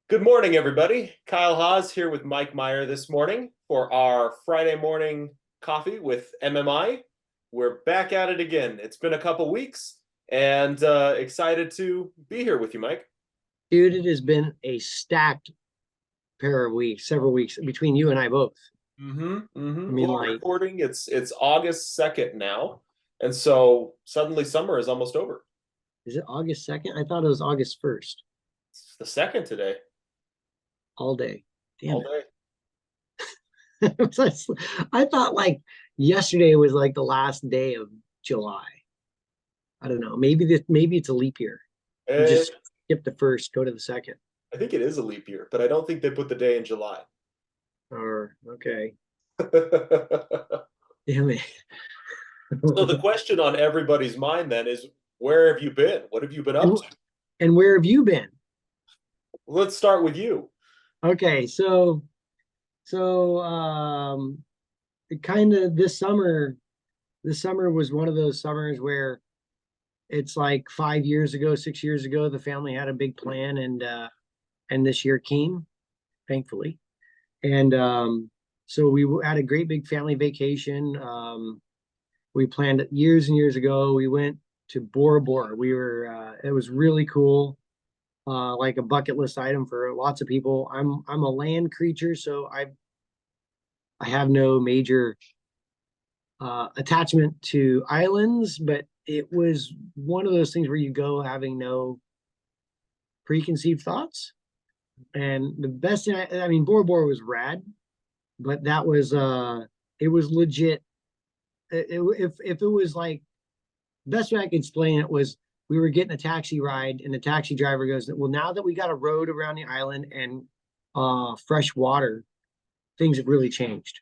Good morning, everybody. Kyle Haas here with Mike Meyer this morning for our Friday morning coffee with MMI. We're back at it again. It's been a couple weeks and excited to be here with you, Mike. Dude, it has been a stacked pair of weeks, several weeks between you and I both. I mean, Well, we're like, recording. It's August 2nd now, and so suddenly summer is almost over. is it August 2nd? I thought it was August 1st, It's the second today, all day. all Damn day. it. I thought like yesterday was like the last day of July. I don't know. Maybe it's a leap year. You Eh, just skip the first, go to the second. I think it is a leap year, but I don't think they put the day in July. Or okay. Damn it. So the question on everybody's mind then is, where have you been? What have you been up and, to? and where have you been? Let's start with you. Okay, so it kind of this summer was one of those summers where it's like 5 years ago, 6 years ago, the family had a big plan, and this year came, thankfully. And so we had a great big family vacation. We planned it years and years ago. We went to Bora Bora. It was really cool, like a bucket list item for lots of people. I'm a land creature, so I have no major attachment to islands, but it was one of those things where you go having no preconceived thoughts. And the best thing, I mean, Bora Bora was rad, but it was legit. If it was like, best way I could explain it was we were getting a taxi ride, and the taxi driver goes, "Well, now that we got a road around the island and fresh water, things have really changed.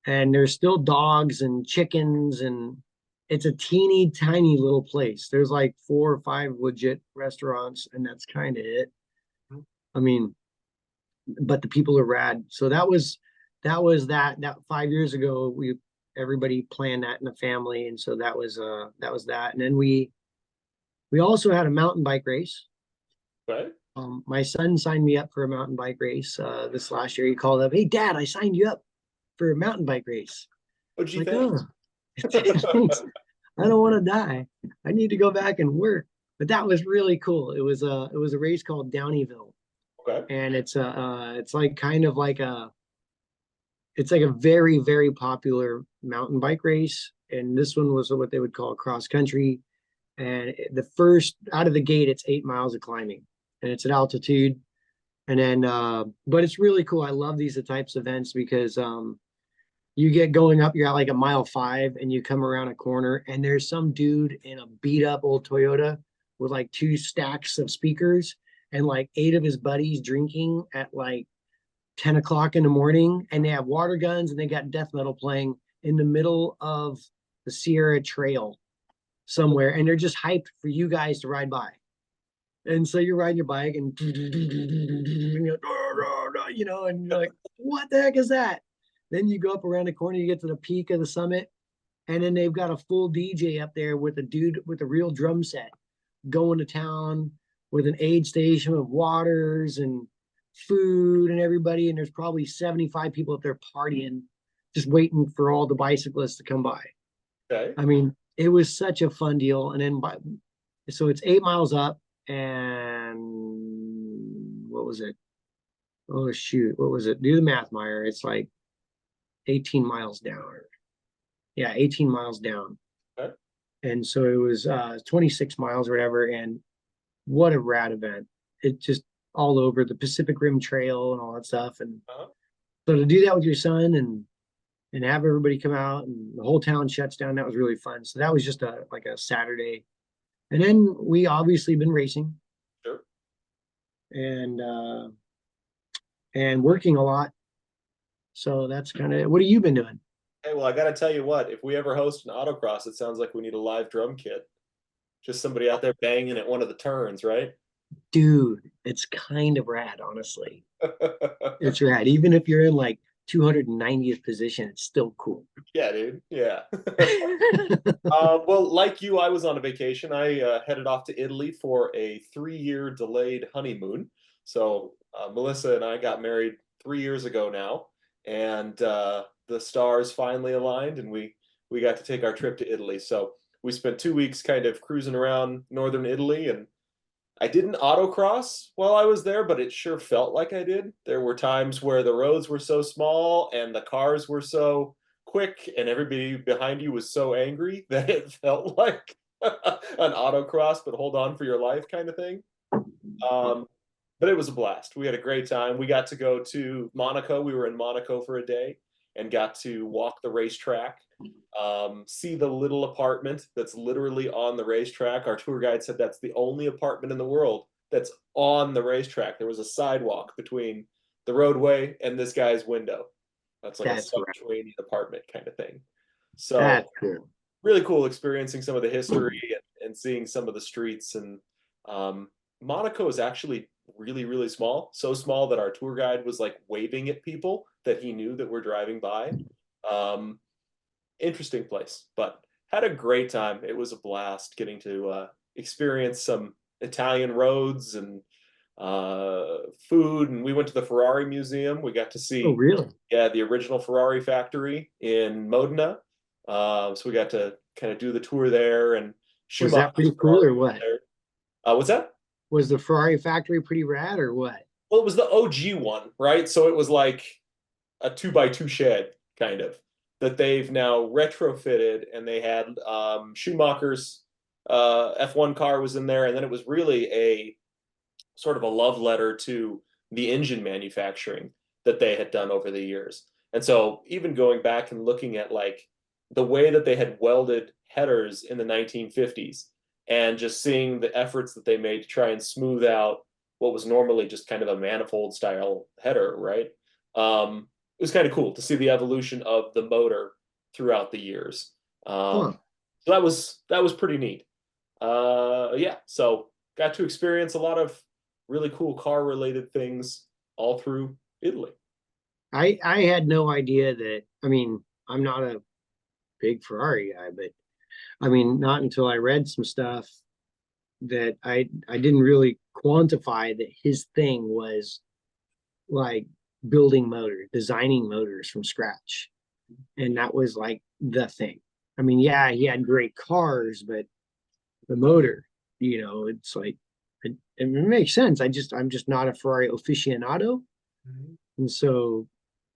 And there's still dogs and chickens, and it's a teeny tiny little place. There's like 4 or 5 legit restaurants, and that's kind of it. I mean, but the people are rad. So that 5 years ago, we everybody planned that in the family, and so that was that. And then we also had a mountain bike race. Okay. My son signed me up for a mountain bike race this last year. He called up, "Hey, Dad, I signed you up for a mountain bike race." What'd you I'm like, think? "Oh, thanks. I don't want to die. I need to go back and work." But that was really cool. It was a race called Downeyville, Okay. and it's like kind of like it's like a very very popular mountain bike race. And this one was what they would call cross country. And the first out of the gate, it's 8 miles of climbing, and it's at altitude. And then, but it's really cool. I love these types of events because you get going up, you're at like a mile 5, and you come around a corner, and there's some dude in a beat up old Toyota with like 2 stacks of speakers and like 8 of his buddies drinking at like 10 o'clock in the morning. And they have water guns, and they got death metal playing in the middle of the Sierra Trail somewhere. And they're just hyped for you guys to ride by. And so you're riding your bike, and and you're like, what the heck is that? Then you go up around the corner, you get to the peak of the summit, and then they've got a full DJ up there with a dude with a real drum set going to town with an aid station with waters and food and everybody. And there's probably 75 people up there partying, just waiting for all the bicyclists to come by. Okay. I mean, it was such a fun deal. And then so it's 8 miles up, and what was it? Oh shoot, what was it? Do the math, Meyer. It's like 18 miles down. Yeah, 18 miles down. Okay. And so it was 26 miles or whatever. And what a rad event. It just all over the Pacific Rim Trail and all that stuff. And Uh-huh. so to do that with your son and have everybody come out and the whole town shuts down, that was really fun. So that was just a Saturday. And then we obviously been racing Sure. and and working a lot. So that's kind of what have you been doing? Hey, well, I got to tell you what, if we ever host an autocross, it sounds like we need a live drum kit. Just somebody out there banging at one of the turns, right? Dude, it's kind of rad, honestly. It's rad. Even if you're in like 290th position, it's still cool. Yeah, dude. Yeah. Well, like you, I was on a vacation. I headed off to Italy for a 3-year delayed honeymoon. So Melissa and I got married 3 years ago now, and the stars finally aligned, and we got to take our trip to Italy. So we spent 2 weeks kind of cruising around northern Italy, and I didn't autocross while I was there, but it sure felt like I did. There were times where the roads were so small and the cars were so quick and everybody behind you was so angry that it felt like an autocross, but hold on for your life kind of thing. Um, but it was a blast. We had a great time. We got to go to Monaco. We were in Monaco for a day and got to walk the racetrack, see the little apartment that's literally on the racetrack. Our tour guide said that's the only apartment in the world that's on the racetrack. There was a sidewalk between the roadway and this guy's window. That's like a That's right. subterranean apartment kind of thing. So That's cool. really cool experiencing some of the history and seeing some of the streets. And Monaco is actually really, really small. So small that our tour guide was like waving at people that he knew that were driving by. Interesting place, but had a great time. It was a blast getting to experience some Italian roads and food. And we went to the Ferrari Museum. We got to Oh, see, really? yeah, the original Ferrari factory in Modena. So we got to kind of do the tour there, and Was that Schumacher's pretty cool Ferrari or was what? there. What's that? Was the Ferrari factory pretty rad or what? Well, it was the OG one, right? So it was like a 2x2 shed kind of that they've now retrofitted, and they had Schumacher's F1 car was in there, and then it was really a sort of a love letter to the engine manufacturing that they had done over the years. And so even going back and looking at like the way that they had welded headers in the 1950s and just seeing the efforts that they made to try and smooth out what was normally just kind of a manifold style header, right? It was kind of cool to see the evolution of the motor throughout the years. Huh. So that was pretty neat. Yeah, so got to experience a lot of really cool car related things all through Italy. I had no idea that. I mean, I'm not a big Ferrari guy, but I mean, not until I read some stuff that I didn't really quantify that his thing was like building motor, designing motors from scratch. And that was like the thing. I mean, yeah, he had great cars, but the motor, it's like it makes sense. I'm just not a Ferrari aficionado. Mhm. And so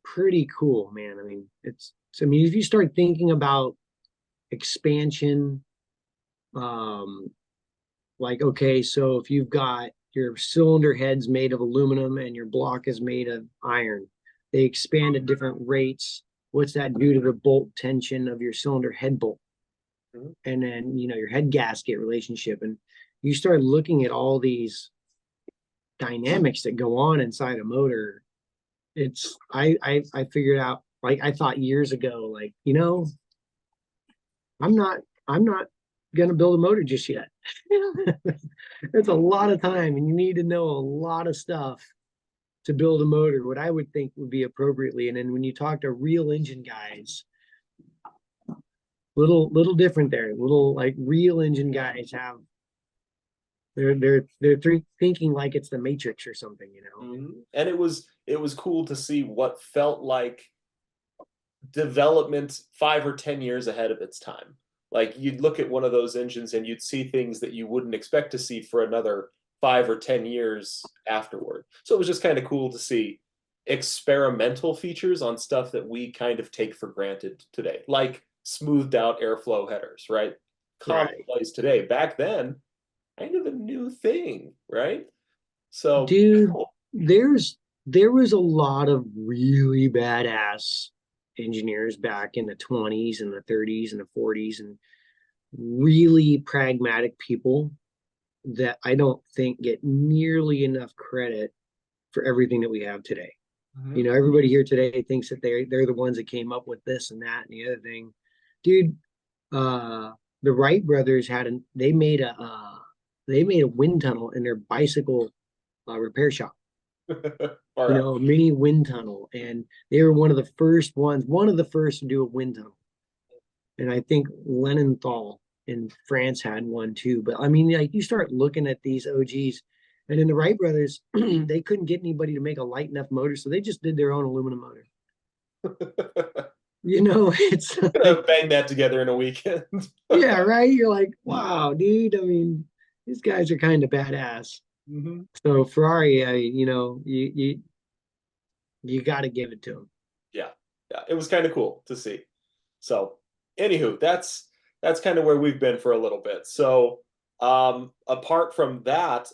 pretty cool, man. I mean, I mean, if you start thinking about expansion, um, like, okay, so if you've got your cylinder heads made of aluminum and your block is made of iron, they expand at different rates. What's that do to the bolt tension of your cylinder head bolt? Mhm. And then, your head gasket relationship. And you start looking at all these dynamics that go on inside a motor. I figured out, like, I thought years ago, like, I'm not I'm not gonna build a motor just yet. It's a lot of time and you need to know a lot of stuff to build a motor, what I would think would be appropriately. And then when you talk to real engine guys, little different there. Little like real engine guys have they're thinking like it's the Matrix or something. And it was cool to see what felt like development 5 or 10 years ahead of its time. Like you'd look at one of those engines and you'd see things that you wouldn't expect to see for another 5 or 10 years afterward. So it was just kind of cool to see experimental features on stuff that we kind of take for granted today, like smoothed out airflow headers, right? Right. Commonplace today. Back then, kind of a new thing, right? So Dude, cool. there was a lot of really badass engineers back in the 20s and the 30s and the 40s and really pragmatic people that I don't think get nearly enough credit for everything that we have today. Mhm. Everybody here today thinks that they're the ones that came up with this and that and the other thing. Dude, uh the Wright brothers they made a wind tunnel in their bicycle repair shop. Far out. A mini wind tunnel. And they were one of the first to do a wind tunnel. And I think Lenenthal in France had one too. But I mean, like you start looking at these OGs, and in the Wright brothers, they couldn't get anybody to make a light enough motor, so they just did their own aluminum motor. It's like, Bang that together in a weekend. yeah, right. You're like, wow, dude. I mean, these guys are kind of badass. Hmm. So Ferrari, you got to give it to them. Yeah, yeah, it was kind of cool to see. So, anywho, that's kind of where we've been for a little bit. So, apart from that,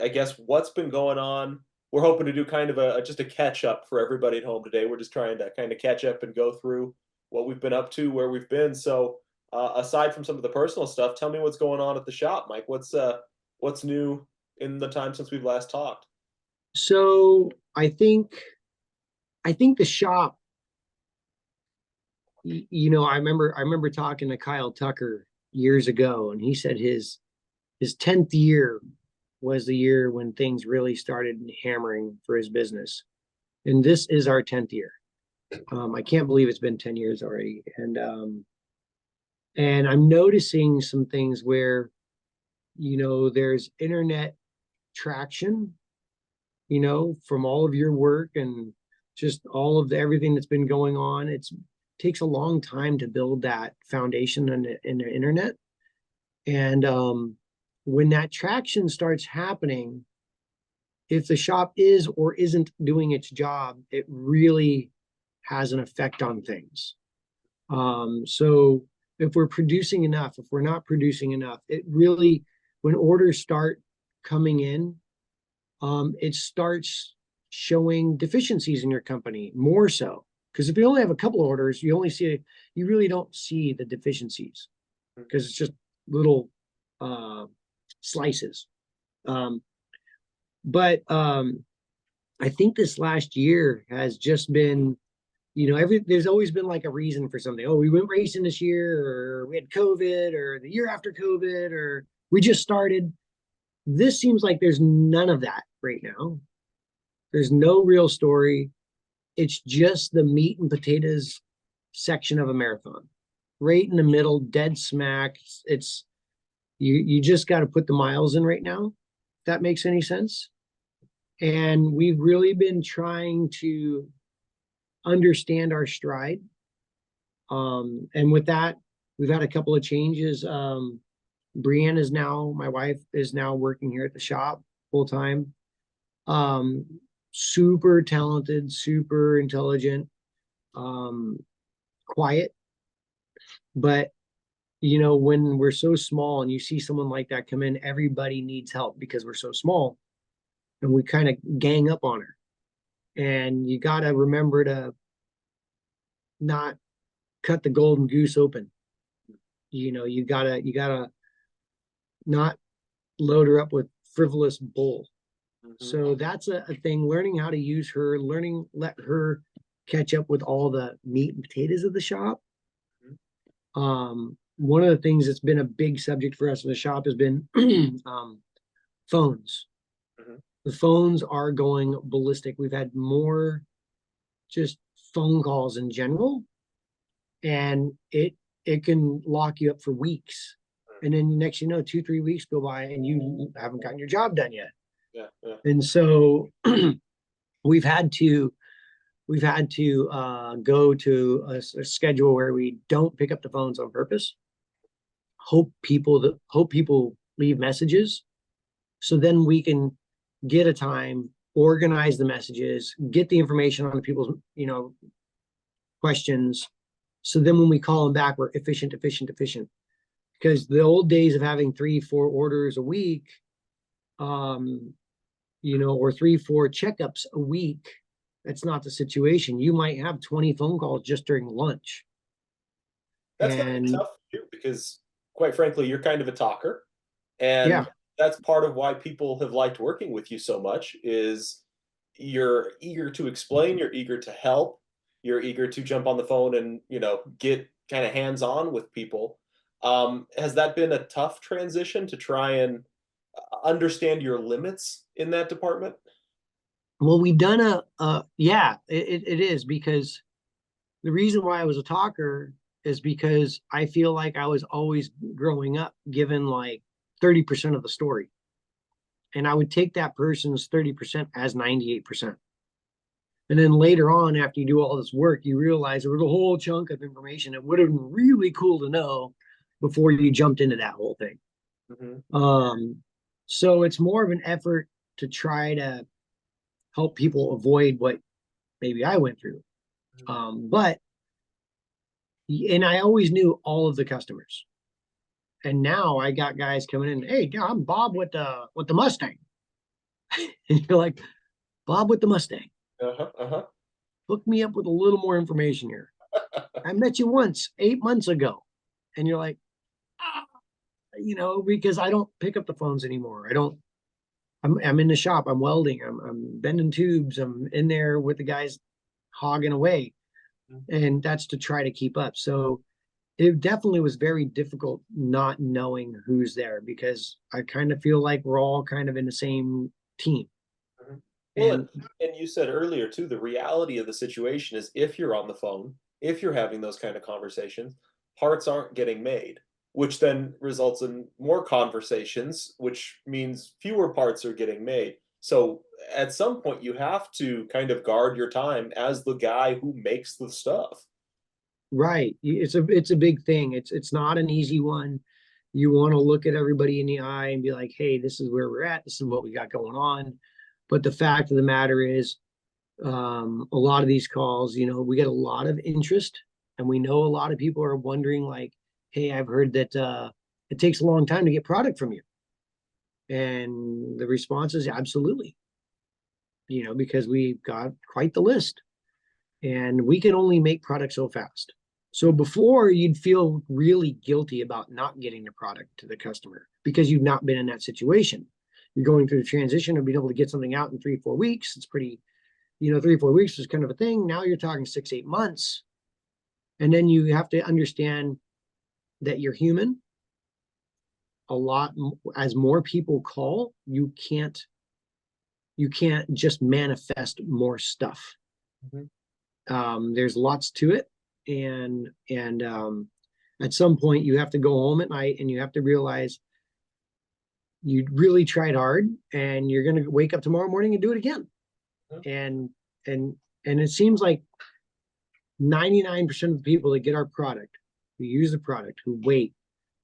I guess what's been going on. We're hoping to do kind of just a catch up for everybody at home today. We're just trying to kind of catch up and go through what we've been up to, where we've been. So, aside from some of the personal stuff, tell me what's going on at the shop, Mike. What's new in the time since we've last talked? So I think the shop, I remember talking to Kyle Tucker years ago, and he said his 10th year was the year when things really started hammering for his business. And this is our 10th year. I can't believe it's been 10 years already. And I'm noticing some things where, there's internet traction, from all of your work and just all of everything that's been going on. It takes a long time to build that foundation in the internet. And when that traction starts happening, if the shop is or isn't doing its job, it really has an effect on things. So if we're producing enough, if we're not producing enough, it really, when orders start coming in, it starts showing deficiencies in your company more so. Because if you only have a couple of orders, you really don't see the deficiencies because it's just little slices. But I think this last year has just been, there's always been like a reason for something. Oh, we went racing this year, or we had COVID, or the year after COVID, or we just started. This seems like there's none of that right now. There's no real story. It's just the meat and potatoes section of a marathon, right in the middle, dead smack. It's you just got to put the miles in right now. If that makes any sense. And we've really been trying to understand our stride. And with that, we've had a couple of changes. Brienne my wife is now working here at the shop full time. Super talented, super intelligent, quiet. But when we're so small and you see someone like that come in, everybody needs help because we're so small, and we kind of gang up on her. And you got to remember to not cut the golden goose open. You gotta not load her up with frivolous bull. Mm-hmm. So that's a thing. Learning how to use her, let her catch up with all the meat and potatoes of the shop. One of the things that's been a big subject for us in the shop has been phones. Mm-hmm. The phones are going ballistic. We've had more just phone calls in general, and it can lock you up for weeks. And then next, 2-3 weeks go by and you haven't gotten your job done yet. Yeah, yeah. And so we've had to go to a schedule where we don't pick up the phones on purpose. Hope people leave messages, so then we can get a time, organize the messages, get the information on people's questions. So then when we call them back, we're efficient. Because the old days of having 3-4 orders a week, or 3-4 checkups a week, that's not the situation. You might have 20 phone calls just during lunch. That's gonna be tough too, because quite frankly, you're kind of a talker. And yeah, that's part of why people have liked working with you so much is you're eager to explain, you're eager to help, you're eager to jump on the phone and, get kind of hands-on with people. Has that been a tough transition to try and understand your limits in that department? Well, we've done yeah, it is because the reason why I was a talker is because I feel like I was always growing up given like 30% of the story. And I would take that person's 30% as 98%. And then later on, after you do all this work, you realize there was a whole chunk of information that would have been really cool to know before you jumped into that whole thing. Mm-hmm. So it's more of an effort to try to help people avoid what maybe I went through. But and I always knew all of the customers. And now I got guys coming in, hey, I'm Bob with the Mustang. And you're like, Bob with the Mustang. Uh-huh. Uh-huh. Hook me up with a little more information here. I met you once 8 months ago. And you're like, ah, because I don't pick up the phones anymore. I'm in the shop, I'm welding, I'm bending tubes, I'm in there with the guys hogging away. And that's to try to keep up. So it definitely was very difficult not knowing who's there because I kind of feel like we're all kind of in the same team. Mhm. Well, And and you said earlier too, the reality of the situation is if you're on the phone, if you're having those kind of conversations, parts aren't getting made, which then results in more conversations, which means fewer parts are getting made. So at some point, you have to kind of guard your time as the guy who makes the stuff. right, it's a big thing. It's not an easy one. You want to look at everybody in the eye and be like, hey, this is where we're at. This is what we got going on. But the fact of the matter is, a lot of these calls, we get a lot of interest, and we know a lot of people are wondering, like, hey, I've heard that it takes a long time to get product from you. And the response is absolutely, because we've got quite the list and we can only make product so fast. So before you'd feel really guilty about not getting the product to the customer because you've not been in that situation. You're going through the transition of being able to get something out in 3 4 weeks. It's pretty, 3 4 weeks is kind of a thing. Now you're talking 6 8 months. And then you have to understand that you're human. A lot as more people call, you can't just manifest more stuff. Mhm. There's lots to it, and at some point you have to go home at night and you have to realize you really tried hard, and you're going to wake up tomorrow morning and do it again. Mhm. And and and it seems like 99% of the people that get our product, who use the product, who wait,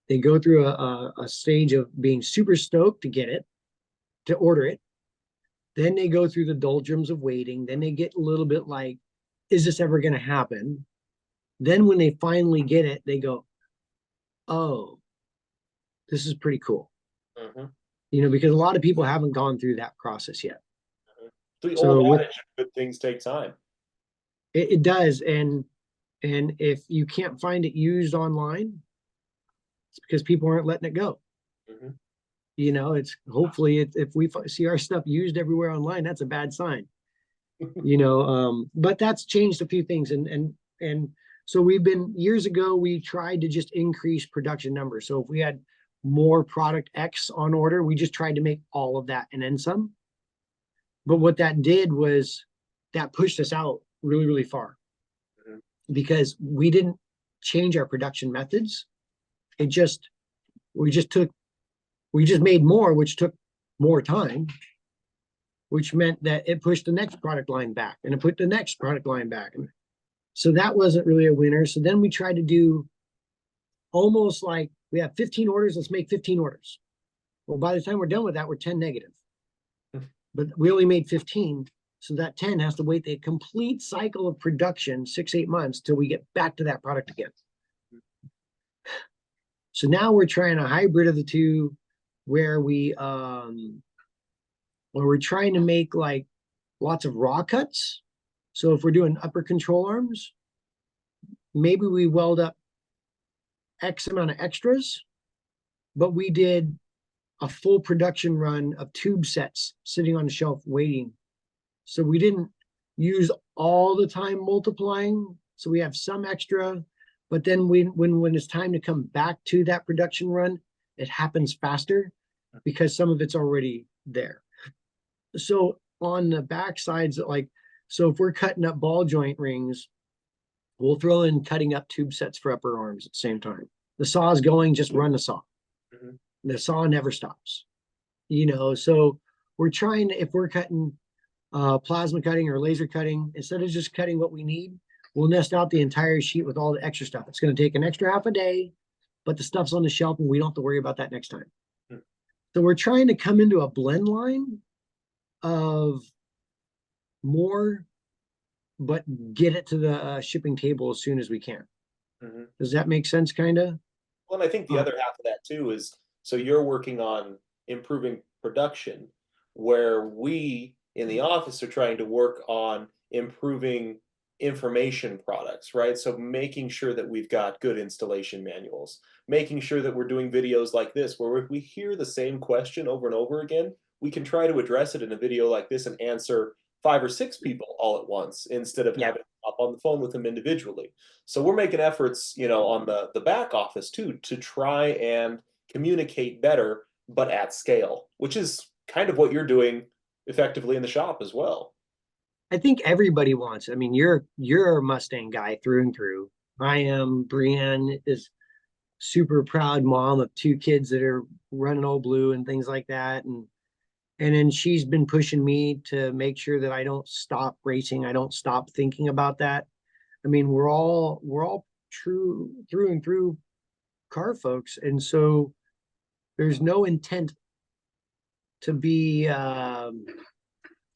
they go through a stage of being super stoked to get it, to order it. Then they go through the doldrums of waiting. Then they get a little bit like, is this ever going to happen? Then when they finally get it, they go, oh, this is pretty cool. Mhm. Because a lot of people haven't gone through that process yet. The old So with adage, good things take time. it does. And if you can't find it used online, it's because people aren't letting it go. Mhm. It's hopefully if we see our stuff used everywhere online, that's a bad sign. But that's changed a few things, and so we've been years ago we tried to just increase production numbers. So if we had more product X on order, we just tried to make all of that and then some. But what that did was that pushed us out really, really far Mhm. because we didn't change our production methods. It just we just took we just made more, which took more time, which meant that it pushed the next product line back and it put the next product line back. And so that wasn't really a winner. So then we tried to do almost like we have 15 orders, let's make 15 orders. Well, by the time we're done with that, we're 10 negative. But we only made 15. So that 10 has to wait the complete cycle of production, 6 8 months, till we get back to that product again. So now we're trying a hybrid of the two where we're trying to make like lots of raw cuts. So if we're doing upper control arms, maybe we weld up X amount of extras, but we did a full production run of tube sets sitting on the shelf waiting. So we didn't use all the time multiplying. So we have some extra, but then when it's time to come back to that production run, it happens faster because some of it's already there. So on the back sides, like, so if we're cutting up ball joint rings, we'll throw in cutting up tube sets for upper arms at the same time. The saw is going, just run the saw. Mhm. The saw never stops. So we're trying to, if we're cutting plasma cutting or laser cutting, instead of just cutting what we need, we'll nest out the entire sheet with all the extra stuff. It's going to take an extra half a day, but the stuff's on the shelf and we don't have to worry about that next time. Hmm. So we're trying to come into a blend line of more, but get it to the shipping table as soon as we can. Mhm. Does that make sense, kind of? Well, and I think the other half of that too is so you're working on improving production, where we in the office are trying to work on improving information products, right? So making sure that we've got good installation manuals, making sure that we're doing videos like this, where if we hear the same question over and over again, we can try to address it in a video like this and answer 5 or 6 people all at once instead of Yeah. having to hop on the phone with them individually. So we're making efforts, on the back office too, to try and communicate better, but at scale, which is kind of what you're doing effectively in the shop as well. I think everybody wants. I mean, you're a Mustang guy through and through. I am. Brienne is super proud mom of 2 kids that are running Old Blue and things like that. And then she's been pushing me to make sure that I don't stop racing. I don't stop thinking about that. I mean, we're all true through and through car folks, and so there's no intent to be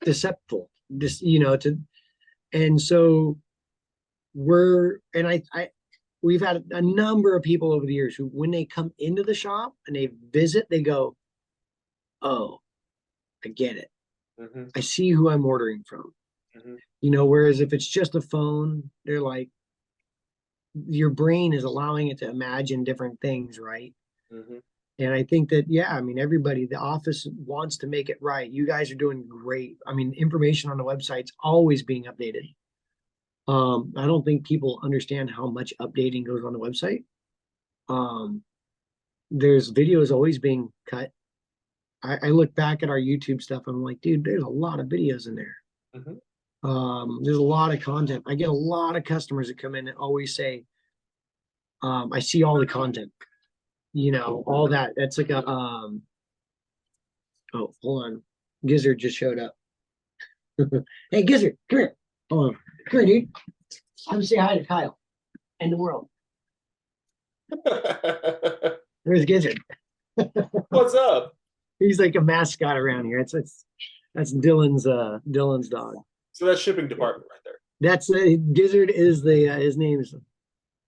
deceptive. This, to and so I we've had a number of people over the years who, when they come into the shop and they visit, they go, "Oh, I get it. Hmm. I see who I'm ordering from." Hmm. Whereas if it's just a phone, they're like, your brain is allowing it to imagine different things, right? Hmm. And I think that, yeah, I mean, everybody, the office wants to make it right. You guys are doing great. I mean, information on the website's always being updated. I don't think people understand how much updating goes on the website. Um, there's videos always being cut. I look back at our YouTube stuff and I'm like, dude, there's a lot of videos in there. Hmm. There's a lot of content. I get a lot of customers that come in and always say, I see all the content, all that. That's like a, oh, hold on. Gizzard just showed up. Hey, Gizzard, come here. Hold on. Come here, dude. Come say hi to Kyle and the world. There's Gizzard. What's up? He's like a mascot around here. That's Dylan's dog. So that's shipping department right there. That's Gizzard is the his name is,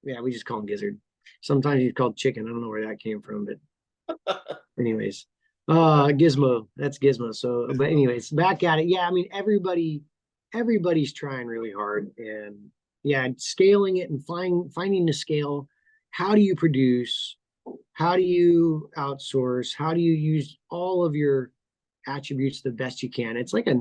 yeah, we just call him Gizzard. Sometimes he's called Chicken. I don't know where that came from, but anyways, Gizmo. That's Gizmo. So, but anyways, back at it. Yeah, I mean, everybody's trying really hard, and yeah, scaling it and finding the scale. How do you produce? How do you outsource? How do you use all of your attributes the best you can? It's like a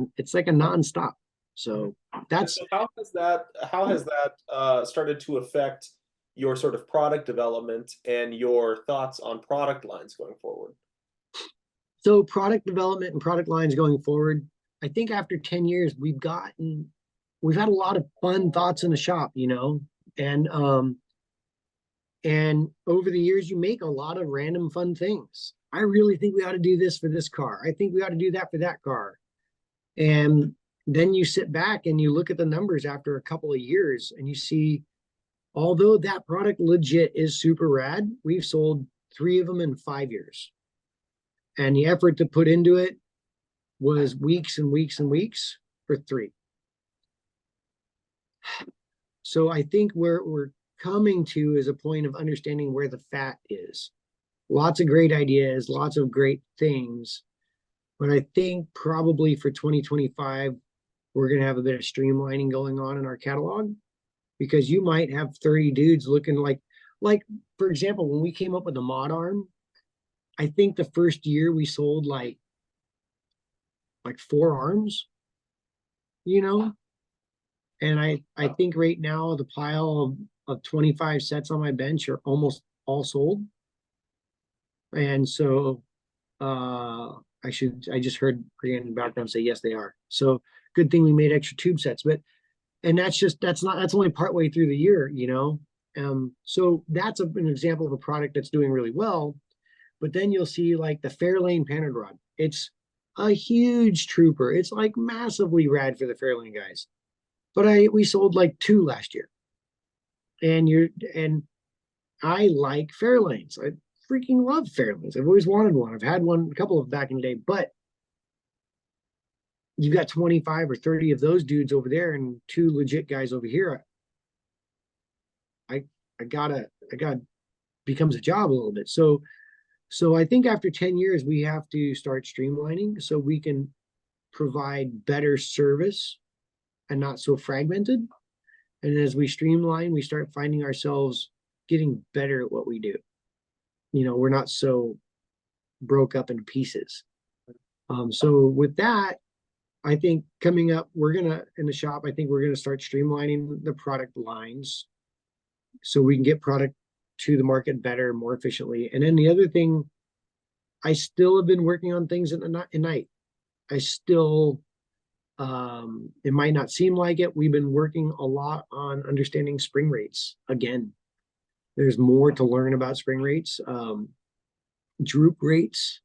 nonstop. So that's, So how has that started to affect your sort of product development and your thoughts on product lines going forward? so product development and product lines going forward. I think after 10 years, we've had a lot of fun thoughts in the shop, and over the years, you make a lot of random fun things. I really think we ought to do this for this car. I think we ought to do that for that car. And then you sit back and you look at the numbers after a couple of years and you see, although that product legit is super rad, we've sold 3 of them in 5 years. And the effort to put into it was weeks and weeks and weeks for 3. So I think where we're coming to is a point of understanding where the fat is. Lots of great ideas, lots of great things. But I think probably for 2025, we're going to have a bit of streamlining going on in our catalog, because you might have 30 dudes looking like, for example, when we came up with the mod arm, I think the first year we sold like 4 arms, you know? And I think right now the pile of 25 sets on my bench are almost all sold. And so I just heard Brian in the background say, yes, they are. So good thing we made extra tube sets, and that's only partway through the year, you know? So that's an example of a product that's doing really well. But then you'll see like the Fairlane painted rod. It's a huge trooper. It's like massively rad for the Fairlane guys. But we sold like 2 last year. And I like Fairlanes. I freaking love Fairlanes. I've always wanted one. I've had one, a couple of back in the day, but you've got 25 or 30 of those dudes over there and 2 legit guys over here. I gotta becomes a job a little bit. So I think after 10 years, we have to start streamlining so we can provide better service and not so fragmented. And as we streamline, we start finding ourselves getting better at what we do. You know, we're not so broke up in pieces. So with that, I think coming up, in the shop, I think we're gonna start streamlining the product lines so we can get product to the market better, more efficiently. And then the other thing, I still have been working on things at night. I still, it might not seem like it. We've been working a lot on understanding spring rates. Again, there's more to learn about spring rates, droop rates.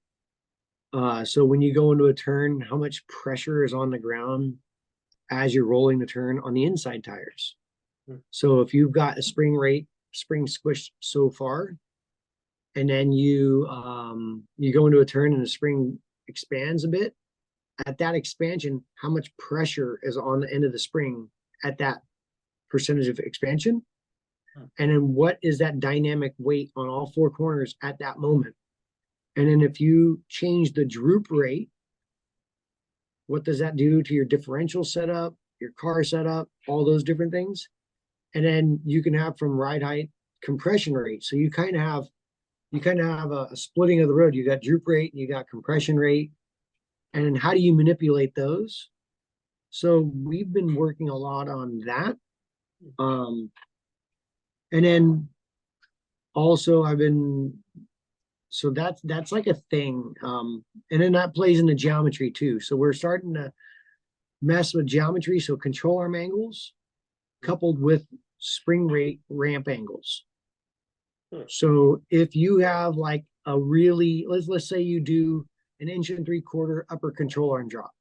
So when you go into a turn, how much pressure is on the ground as you're rolling the turn on the inside tires. So if you've got a spring squish so far, and then you go into a turn and the spring expands a bit, at that expansion, how much pressure is on the end of the spring at that percentage of expansion? And then what is that dynamic weight on all 4 corners at that moment? And then if you change the droop rate, what does that do to your differential setup, your car setup, all those different things? And then you can have from ride height compression rate. So you kind of have a splitting of the road. You got droop rate and you got compression rate. And then how do you manipulate those? So we've been working a lot on that. And then also so that's like a thing. And then that plays into geometry too. So we're starting to mess with geometry. So control arm angles coupled with spring rate ramp angles. So if you have like a really, let's say you do an 1 3/4 upper control arm drop,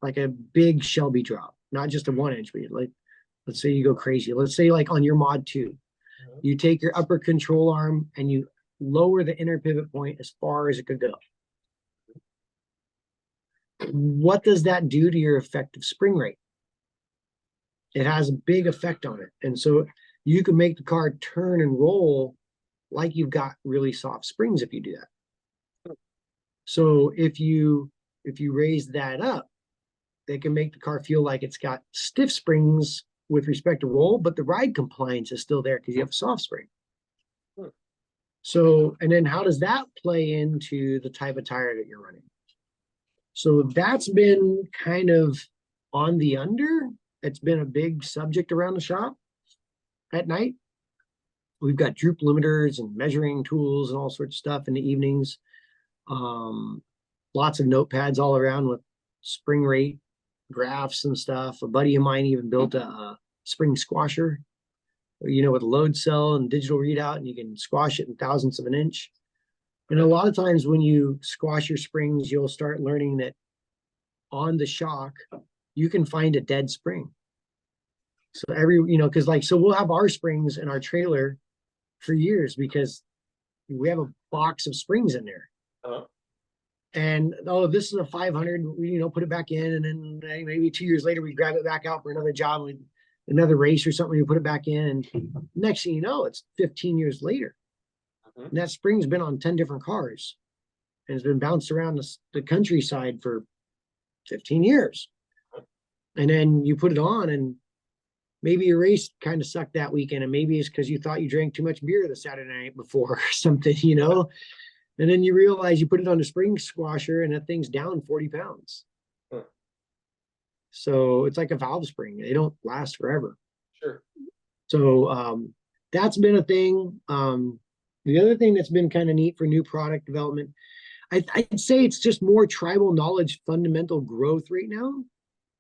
like a big Shelby drop, not just a 1 inch, but like, let's say you go crazy. Let's say like on your mod 2, you take your upper control arm and you lower the inner pivot point as far as it could go. What does that do to your effective spring rate? It has a big effect on it. And so you can make the car turn and roll like you've got really soft springs if you do that. So if you raise that up, they can make the car feel like it's got stiff springs with respect to roll, but the ride compliance is still there because you have a soft spring. So, and then how does that play into the type of tire that you're running? So that's been kind of on the under. It's been a big subject around the shop at night. We've got droop limiters and measuring tools and all sorts of stuff in the evenings. Lots of notepads all around with spring rate graphs and stuff. A buddy of mine even built a spring squasher, you know, with a load cell and digital readout, and you can squash it in thousandths of an inch. And a lot of times when you squash your springs, you'll start learning that on the shock, you can find a dead spring. So because like, so we'll have our springs in our trailer for years because we have a box of springs in there. And this is a 500, we put it back in, and then maybe 2 years later we grab it back out for another job, another race or something, you put it back in, and next thing you know, it's 15 years later. And that spring's been on 10 different cars and it's been bounced around the countryside for 15 years. And then you put it on, and maybe your race kind of sucked that weekend, and maybe it's because you thought you drank too much beer the Saturday night before or something, And then you realize you put it on a spring squasher and that thing's down 40 pounds. So it's like a valve spring. They don't last forever. Sure. So that's been a thing. The other thing that's been kind of neat for new product development, I'd say it's just more tribal knowledge, fundamental growth right now.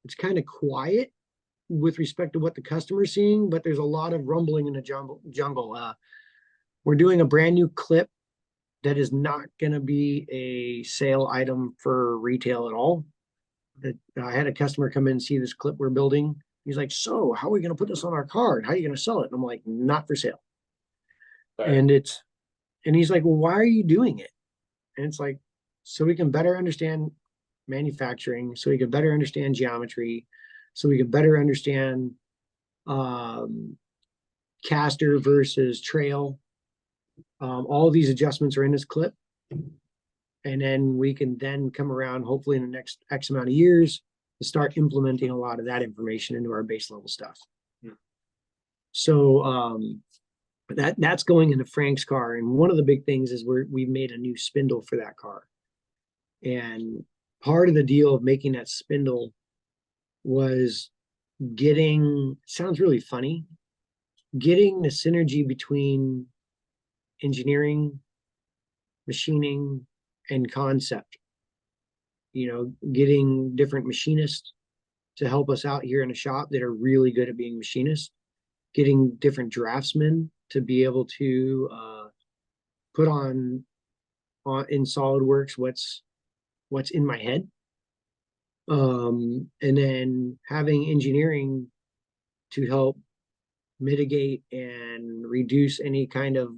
It's kind of quiet with respect to what the customer's seeing, but there's a lot of rumbling in the jungle. We're doing a brand new clip that is not going to be a sale item for retail at all. I had a customer come in and see this clip we're building. He's like, so how are we going to put this on our card? How are you going to sell it? And I'm like, not for sale. Right. And he's like, well, why are you doing it? And it's like, so we can better understand manufacturing, so we can better understand geometry, so we can better understand caster versus trail. All these adjustments are in this clip. And then we can then come around, hopefully in the next X amount of years, to start implementing a lot of that information into our base level stuff. Hmm. So that's going into Frank's car. And one of the big things is we've made a new spindle for that car. And part of the deal of making that spindle was getting, sounds really funny, getting the synergy between engineering, machining, and concept. You know, getting different machinists to help us out here in the shop that are really good at being machinists, getting different draftsmen to be able to put on in SolidWorks what's in my head, and then having engineering to help mitigate and reduce any kind of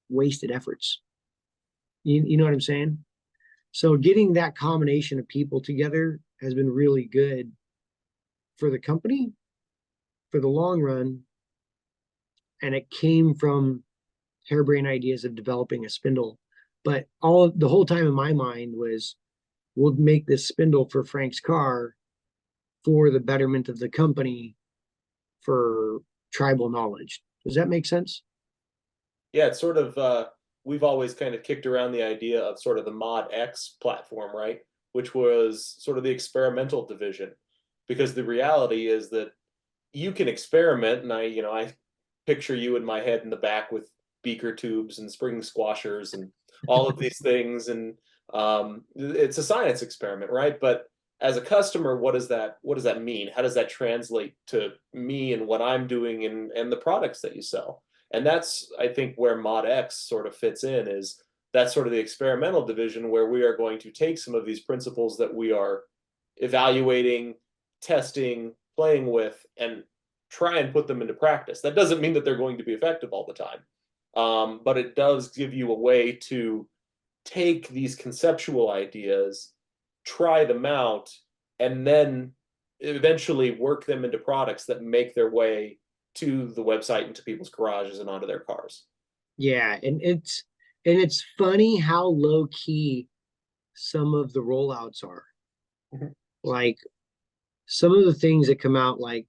wasted efforts. You know what I'm saying? So getting that combination of people together has been really good for the company for the long run. And it came from harebrained ideas of developing a spindle. But the whole time in my mind was, we'll make this spindle for Frank's car for the betterment of the company for tribal knowledge. Does that make sense? Yeah, it's sort of we've always kind of kicked around the idea of sort of the Mod X platform, right? Which was sort of the experimental division. Because the reality is that you can experiment, and I picture you in my head in the back with beaker tubes and spring squashers and all of these things, and it's a science experiment, right? But as a customer, what does that mean? How does that translate to me and what I'm doing and the products that you sell? And that's, I think, where Mod X sort of fits in, is that's sort of the experimental division where we are going to take some of these principles that we are evaluating, testing, playing with, and try and put them into practice. That doesn't mean that they're going to be effective all the time, but it does give you a way to take these conceptual ideas, try them out, and then eventually work them into products that make their way to the website and to people's garages and onto their cars. Yeah, and it's funny how low key some of the rollouts are. Mhm. Like some of the things that come out, like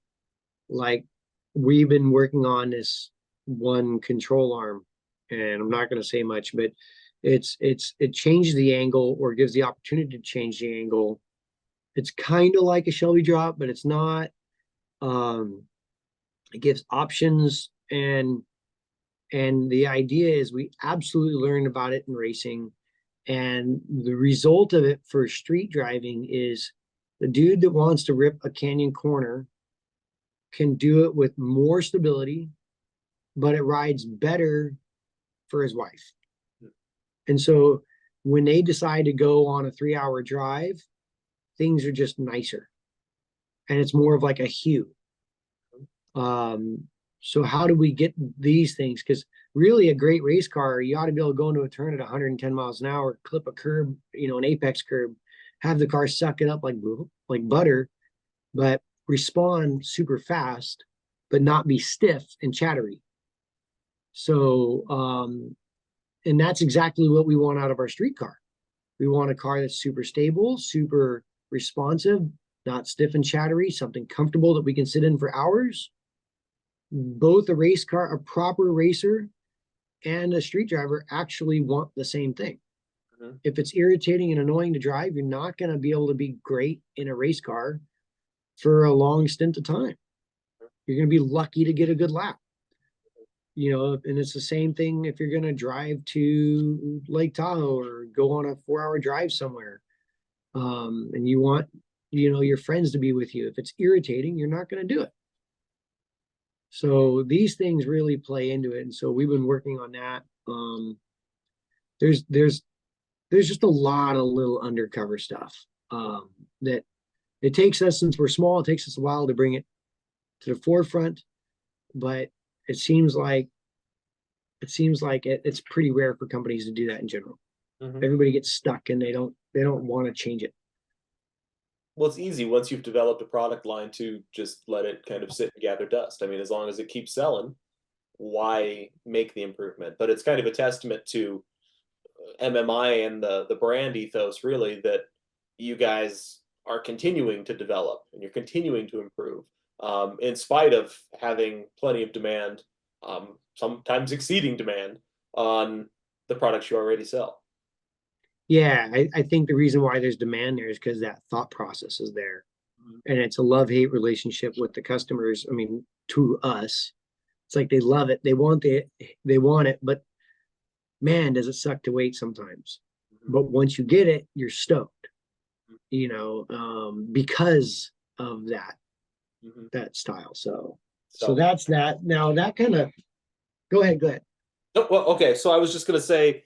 we've been working on this one control arm, and I'm not going to say much, but it changes the angle or gives the opportunity to change the angle. It's kind of like a Shelby drop, but it's not. It gives options, and the idea is we absolutely learned about it in racing, and the result of it for street driving is the dude that wants to rip a canyon corner can do it with more stability, but it rides better for his wife. And so when they decide to go on a 3-hour drive, things are just nicer. And it's more of like a hue. So how do we get these things? Because really a great race car, you ought to be able to go into a turn at 110 miles an hour, clip a curb, an apex curb, have the car suck it up like butter, but respond super fast, but not be stiff and chattery. So, and that's exactly what we want out of our street car. We want a car that's super stable, super responsive, not stiff and chattery, something comfortable that we can sit in for hours. Both a race car, a proper racer, and a street driver actually want the same thing. Mm-hmm. If it's irritating and annoying to drive, you're not going to be able to be great in a race car for a long stint of time. You're going to be lucky to get a good lap. and it's the same thing if you're going to drive to Lake Tahoe or go on a 4-hour drive somewhere. And you want, your friends to be with you. If it's irritating, you're not going to do it. So these things really play into it. And so we've been working on that. There's just a lot of little undercover stuff that it takes us, since we're small, it takes us a while to bring it to the forefront, but it seems like it's pretty rare for companies to do that in general. Mhm. Everybody gets stuck and they don't want to change it. Well, it's easy once you've developed a product line to just let it kind of sit and gather dust. I mean, as long as it keeps selling, why make the improvement? But it's kind of a testament to MMI and the brand ethos, really, that you guys are continuing to develop and you're continuing to improve, in spite of having plenty of demand, sometimes exceeding demand on the products you already sell. Yeah, I think the reason why there's demand there is because that thought process is there. Mhm. And it's a love-hate relationship with the customers. I mean, to us, it's like they love it. They want it, but man, does it suck to wait sometimes. Mhm. But once you get it, you're stoked, because of Mhm. that style. So So, that's that. Now that kind of go ahead, go ahead. oh, well, okay. So I was just going to say,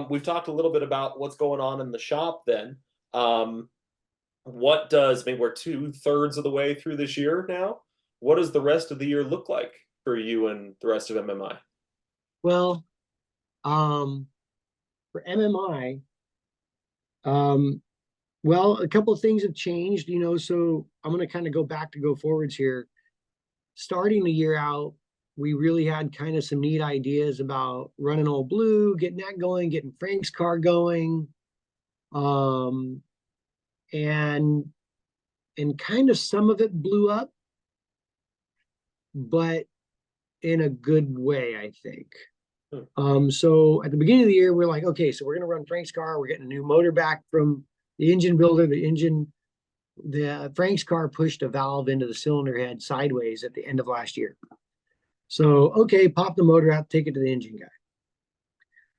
we've talked a little bit about what's going on in the shop then. Um, I mean, we're 2/3 of the way through this year now. What does the rest of the year look like for you and the rest of MMI? Well, um, for MMI, um, well, a couple of things have changed, so I'm going to kind of go forwards here. Starting the year out, we really had kind of some neat ideas about running Old Blue, getting that going, getting Frank's car going, um, and kind of some of it blew up, but in a good way, I think. Hmm. So at the beginning of the year, we're like, okay, so we're going to run Frank's car. We're getting a new motor back from the engine builder. The Frank's car pushed a valve into the cylinder head sideways at the end of last year. So, okay, pop the motor out, take it to the engine guy.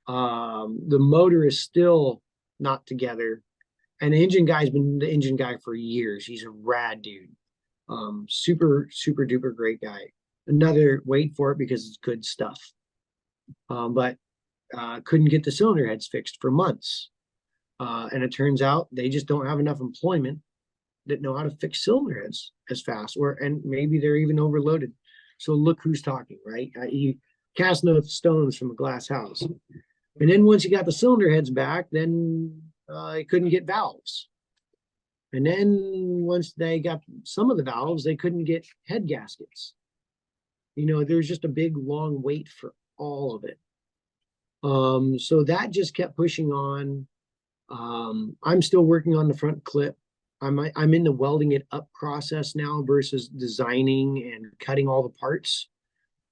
The motor is still not together, and the engine guy's been the engine guy for years. He's a rad dude, super super duper great guy. Another wait for it because it's good stuff, but couldn't get the cylinder heads fixed for months, and it turns out they just don't have enough employment that know how to fix cylinder heads as fast, and maybe they're even overloaded. So look who's talking, right? You cast no stones from a glass house. And then once you got the cylinder heads back, then they couldn't get valves. And then once they got some of the valves, they couldn't get head gaskets. There's just a big long wait for all of it. So that just kept pushing on. I'm still working on the front clip. I'm in the welding it up process now versus designing and cutting all the parts.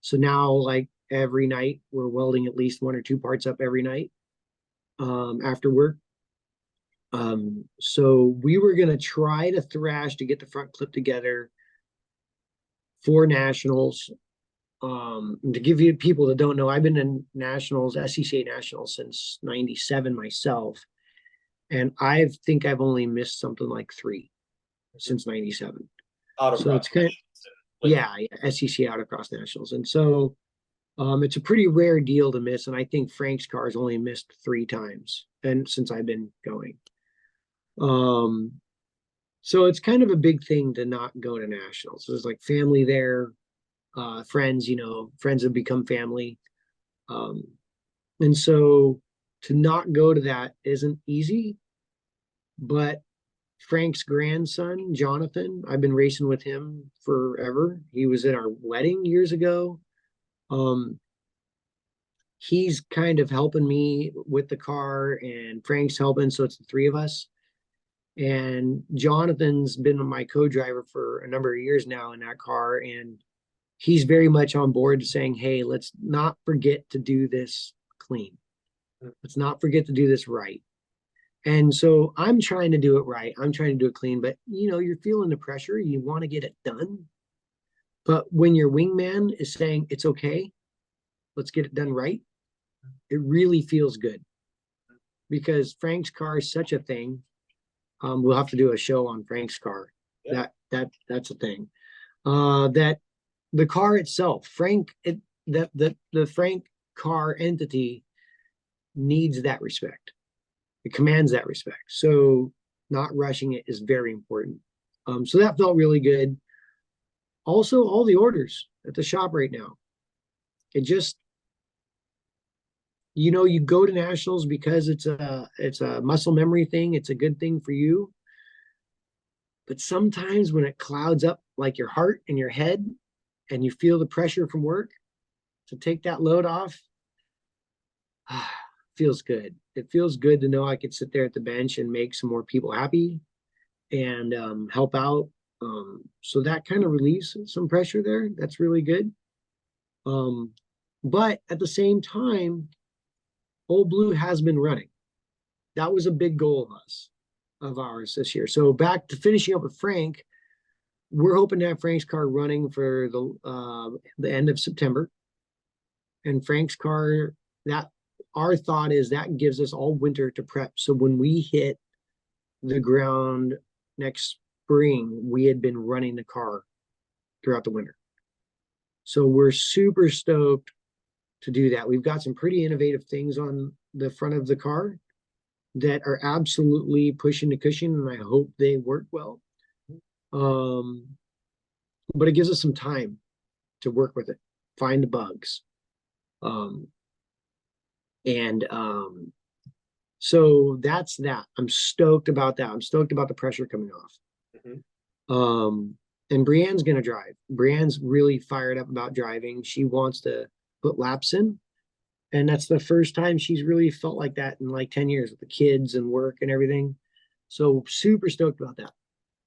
So now, like every night, we're welding at least 1 or 2 parts up every night after work. So we were gonna try to thrash to get the front clip together for nationals. To give you people that don't know, I've been in nationals, SCCA nationals since '97 myself, and I think I've only missed something like 3 since '97. So Autocross it's kind of, Lincoln. yeah, SCCA autocross nationals, and so it's a pretty rare deal to miss. And I think Frank's car's only missed 3 times, and since I've been going. Um, so it's kind of a big thing to not go to nationals. There's like family there, friends, friends have become family. Um, and so to not go to that isn't easy, but Frank's grandson, Jonathan, I've been racing with him forever. He was at our wedding years ago. Um, he's kind of helping me with the car, and Frank's helping. So it's the 3 of us. And Jonathan's been my co-driver for a number of years now in that car, and he's very much on board saying, hey, let's not forget to do this clean. Let's not forget to do this right. And so I'm trying to do it right. I'm trying to do it clean, but you're feeling the pressure. You want to get it done. But when your wingman is saying it's okay, let's get it done right, it really feels good because Frank's car is such a thing. We'll have to do a show on Frank's car. Yeah. That's a thing. That the car itself, the Frank car entity needs that respect. It commands that respect. So not rushing it is very important. So that felt really good. Also, all the orders at the shop right now. It just, you go to nationals because it's a muscle memory thing. It's a good thing for you. But sometimes when it clouds up like your heart and your head and you feel the pressure from work to take that load off, feels good. It feels good to know I could sit there at the bench and make some more people happy and help out. So that kind of relieves some pressure there. That's really good. But at the same time, Old Blue has been running. That was a big goal of ours this year. So back to finishing up with Frank, we're hoping to have Frank's car running for the end of September. And Frank's car, that our thought is that gives us all winter to prep. So when we hit the ground next spring, we had been running the car throughout the winter. So we're super stoked to do that. We've got some pretty innovative things on the front of the car that are absolutely pushing the cushion, and I hope they work well. But it gives us some time to work with it, find the bugs. So that's that. I'm stoked about that. I'm stoked about the pressure coming off. And Brienne's gonna drive. Brienne's really fired up about driving. She wants to put laps in, and that's the first time she's really felt like that in like 10 years with the kids and work and everything. So super stoked about that.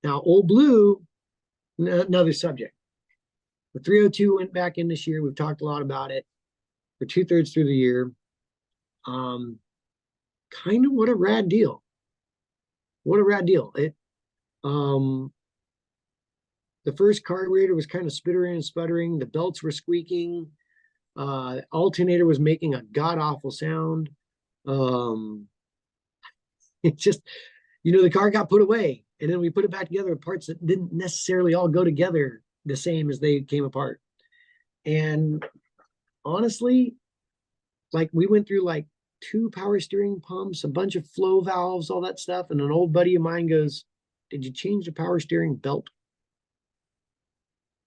Now, Old Blue, another subject. The 302 went back in this year. We've talked a lot about it. We're 2/3 through the year. Kind of what a rad deal. What a rad deal. The first carburetor was kind of spittering and sputtering. The belts were squeaking. Alternator was making a god-awful sound. It just, the car got put away. And then we put it back together with parts that didn't necessarily all go together the same as they came apart. And honestly, like we went through like 2 power steering pumps, a bunch of flow valves, all that stuff. And an old buddy of mine goes, "Did you change the power steering belt?"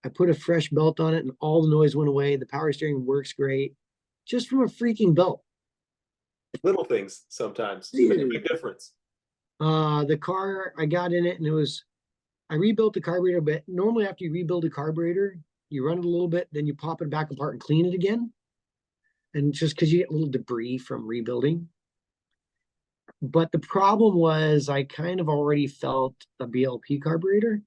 I put a fresh belt on it and all the noise went away. The power steering works great just from a freaking belt. Little things sometimes make a big difference. The car, I got in it and I rebuilt the carburetor, but normally after you rebuild a carburetor, you run it a little bit, then you pop it back apart and clean it again. And just because you get a little debris from rebuilding. But the problem was I kind of already felt a BLP carburetor.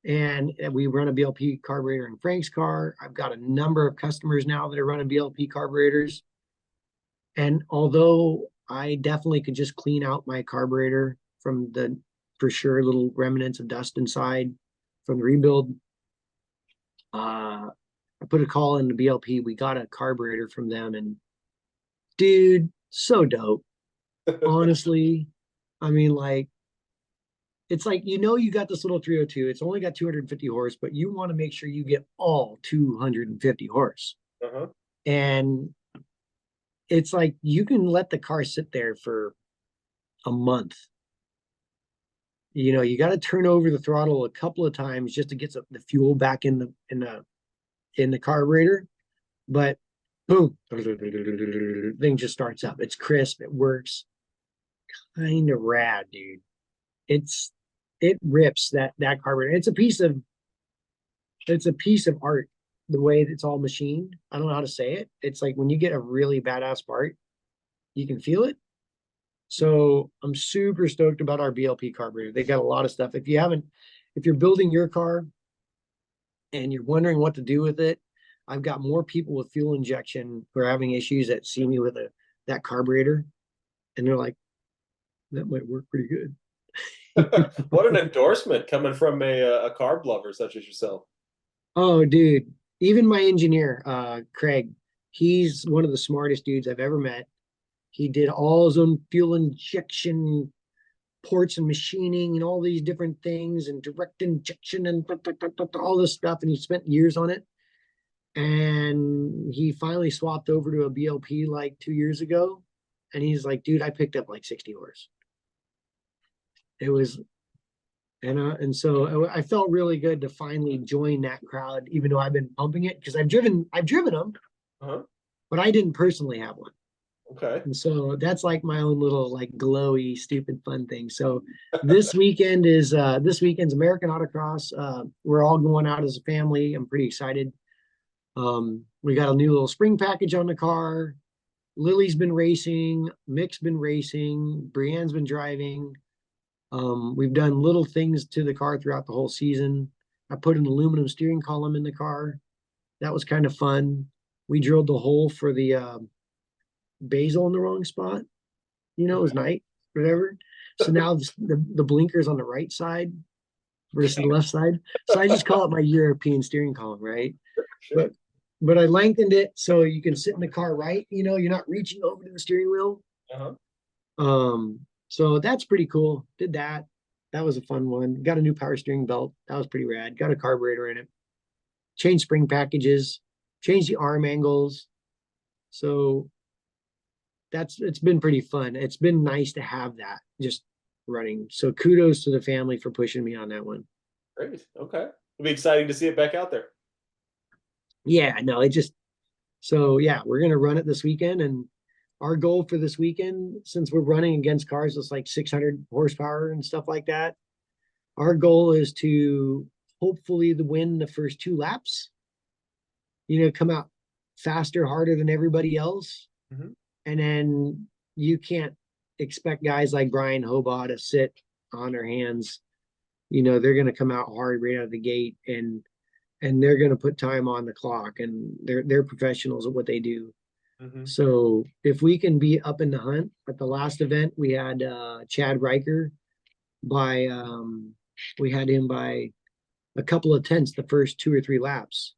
And we run a BLP carburetor in Frank's car. I've got a number of customers now that are running BLP carburetors. And although I definitely could just clean out my carburetor from the, for sure, little remnants of dust inside from the rebuild, I put a call in the BLP. We got a carburetor from them, and dude, so dope. Honestly, I mean, like, it's like, you got this little 302. It's only got 250 horse, but you want to make sure you get all 250 horse. And it's like you can let the car sit there for a month. You got to turn over the throttle a couple of times just to get the fuel back in the carburetor. But boom, thing just starts up. It's crisp. It works. Kind of rad, dude. It rips that carburetor. It's a piece of art, the way it's all machined. I don't know how to say it. It's like when you get a really badass part, you can feel it. So I'm super stoked about our BLP carburetor. They got a lot of stuff. If you're building your car and you're wondering what to do with it, I've got more people with fuel injection who are having issues that see me with that carburetor, and they're like, that might work pretty good. What an endorsement coming from a carb lover such as yourself. Oh, dude. Even my engineer, Craig, he's one of the smartest dudes I've ever met. He did all his own fuel injection ports and machining and all these different things and direct injection and all this stuff. And he spent years on it. And he finally swapped over to a BLP like 2 years ago. And he's like, dude, I picked up like 60 horse. It was, and so I felt really good to finally join that crowd, even though I've been pumping it because I've driven them, Uh-huh. but I didn't personally have one. Okay. And so that's like my own little like glowy, stupid fun thing. So this weekend's American Autocross. We're all going out as a family. I'm pretty excited. We got a new little spring package on the car. Lily's been racing, Mick's been racing, Brienne's been driving. We've done little things to the car throughout the whole season. I put an aluminum steering column in the car. That was kind of fun. We drilled the hole for the basil in the wrong spot. It was night, whatever. So now the blinker's on the right side versus the left side. So I just call it my European steering column, right? Sure. But I lengthened it so you can sit in the car right. You're not reaching over to the steering wheel. Uh-huh. So that's pretty cool. Did that. That was a fun one. Got a new power steering belt. That was pretty rad. Got a carburetor in it. Changed spring packages. Changed the arm angles. So it's been pretty fun. It's been nice to have that just running. So kudos to the family for pushing me on that one. Great. Okay. It'll be exciting to see it back out there. Yeah, no, so yeah, we're gonna run it this weekend, and our goal for this weekend, since we're running against cars that's like 600 horsepower and stuff like that, our goal is to hopefully win the first 2 laps. Come out faster, harder than everybody else, and then you can't expect guys like Brian Hobaugh to sit on their hands. They're gonna come out hard right out of the gate, and they're going to put time on the clock, and they're professionals at what they do. So if we can be up in the hunt, at the last event we had Chad Riker by we had him by a couple of tenths the first 2 or 3 laps,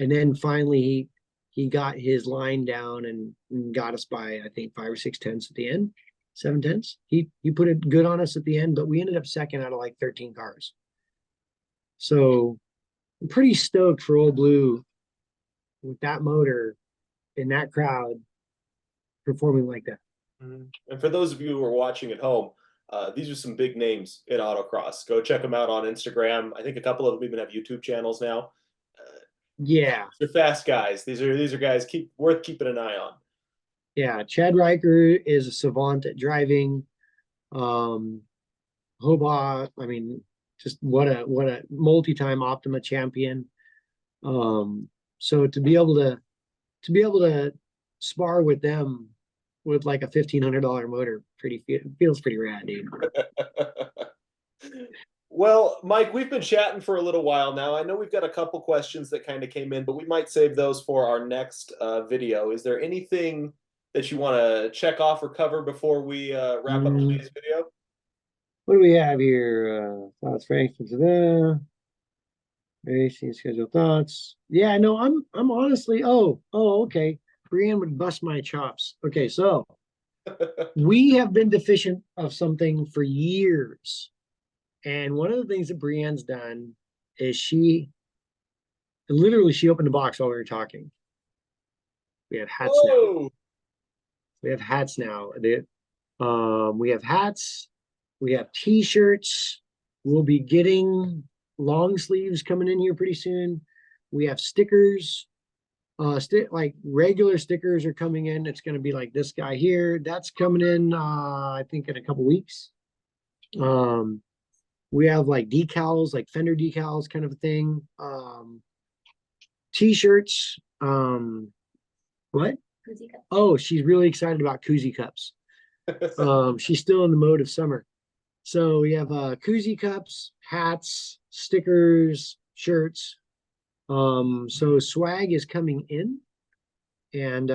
and then finally he got his line down and got us by I think 5 or 6 tenths at the end, 7 tenths. He put it good on us at the end, but we ended up second out of like 13 cars. So I'm pretty stoked for Old Blue with that motor in that crowd performing like that. And for those of you who are watching at home, these are some big names in autocross. Go check them out on Instagram. I think a couple of them even have YouTube channels now. Yeah, They're fast guys. These are guys worth keeping an eye on. yeah. Chad Riker is a savant at driving. Hobaugh, I mean, just what a multi-time Optima champion. So to be able to spar with them with like a $1,500 motor feels pretty rad, dude. Well, Mike, we've been chatting for a little while now. I know we've got a couple questions that kind of came in, but we might save those for our next video. Is there anything that you want to check off or cover before we wrap up today's video? What do we have here? Thoughts, Frank, racing schedule thoughts. Yeah, no, I'm honestly. Okay. Brienne would bust my chops. Okay, so we have been deficient of something for years, and one of the things that Brienne's done is she opened the box while we were talking. We have hats now. We have hats now. We have hats. We have T-shirts. We'll be getting long sleeves coming in here pretty soon. We have stickers. Like regular stickers are coming in. It's going to be like this guy here. That's coming in, I think, in a couple weeks. We have like decals, like fender decals, kind of a thing. T-shirts. What? Koozie cups. Oh, she's really excited about koozie cups. She's still in the mode of summer. So we have koozie cups, hats, stickers, shirts. So swag is coming in, and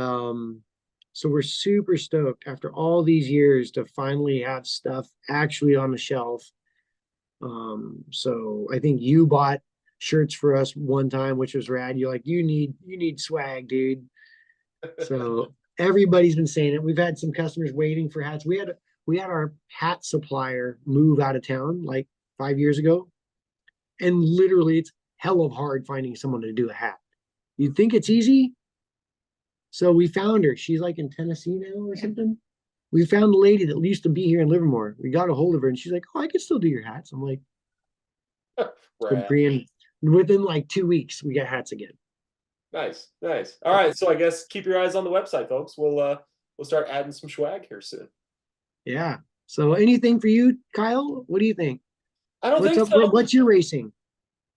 so we're super stoked after all these years to finally have stuff actually on the shelf. So I think you bought shirts for us one time, which was rad. You're like, you need swag, dude. So everybody's been saying it. We've had some customers waiting for hats. We had our hat supplier move out of town like 5 years ago, and literally it's hell of hard finding someone to do a hat. You'd think it's easy. So we found her. She's like in Tennessee now or something. We found a lady that used to be here in Livermore. We got a hold of her and she's like, "Oh, I can still do your hats." I'm like, so Brad. within like 2 weeks, we got hats again. Nice, nice. All right, so I guess keep your eyes on the website, folks. We'll start adding some swag here soon. Yeah. So anything for you, Kyle? What do you think? I don't What's think up? so. What's your racing?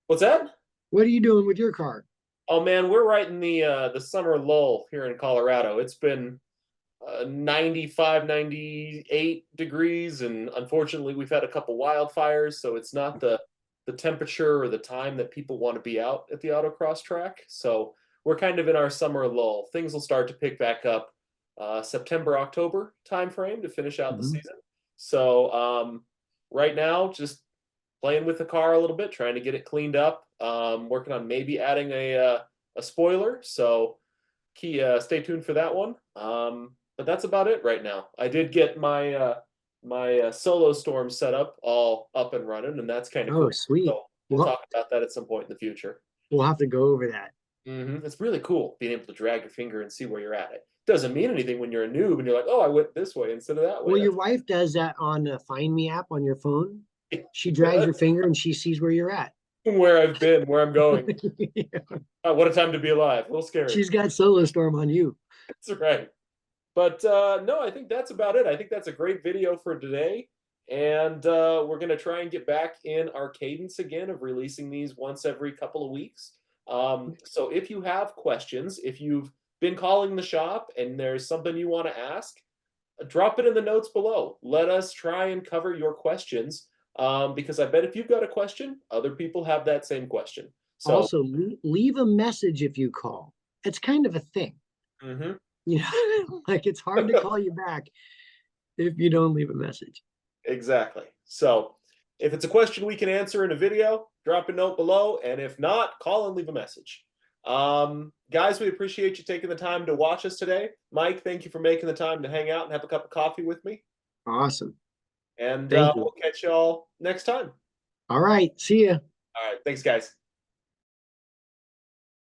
What's that? What are you doing with your car? Oh man, we're right in the summer lull here in Colorado. It's been 95, 98 degrees, and unfortunately, we've had a couple wildfires, so it's not the temperature or the time that people want to be out at the autocross track. So we're kind of in our summer lull. Things will start to pick back up September, October timeframe to finish out the Mhm. season. So right now, just playing with the car a little bit, trying to get it cleaned up. Working on maybe adding a spoiler. So stay tuned for that one. But that's about it right now. I did get my solo storm set up all up and running, and that's kind of Oh, cool. sweet. So we'll Well, talk about that at some point in the future. we'll have to go over that. It's really cool being able to drag your finger and see where you're at. It doesn't mean anything when you're a noob and you're like, oh, I went this way instead of that way. Well, your That's wife does that on the Find Me app on your phone. She drags your that's finger and she sees where you're at. where I've been, where I'm going. Yeah. What a time to be alive. A little scary. She's got Solo Storm on you. That's right. But no, I think that's about it. I think that's a great video for today. And we're going to try and get back in our cadence again of releasing these once every couple of weeks. So if you have questions, if you've been calling the shop and there's something you want to ask, drop it in the notes below. Let us try and cover your questions because I bet if you've got a question, other people have that same question. So, Also, leave a message if you call. It's kind of a thing. mhm. You know, like it's hard to call you back if you don't leave a message. Exactly. So if it's a question we can answer in a video, drop a note below. And if not, call and leave a message. Guys, we appreciate you taking the time to watch us today. Mike, thank you for making the time to hang out and have a cup of coffee with me. Awesome. And Thank you. we'll catch y'all next time. All right. See ya. All right. Thanks, guys.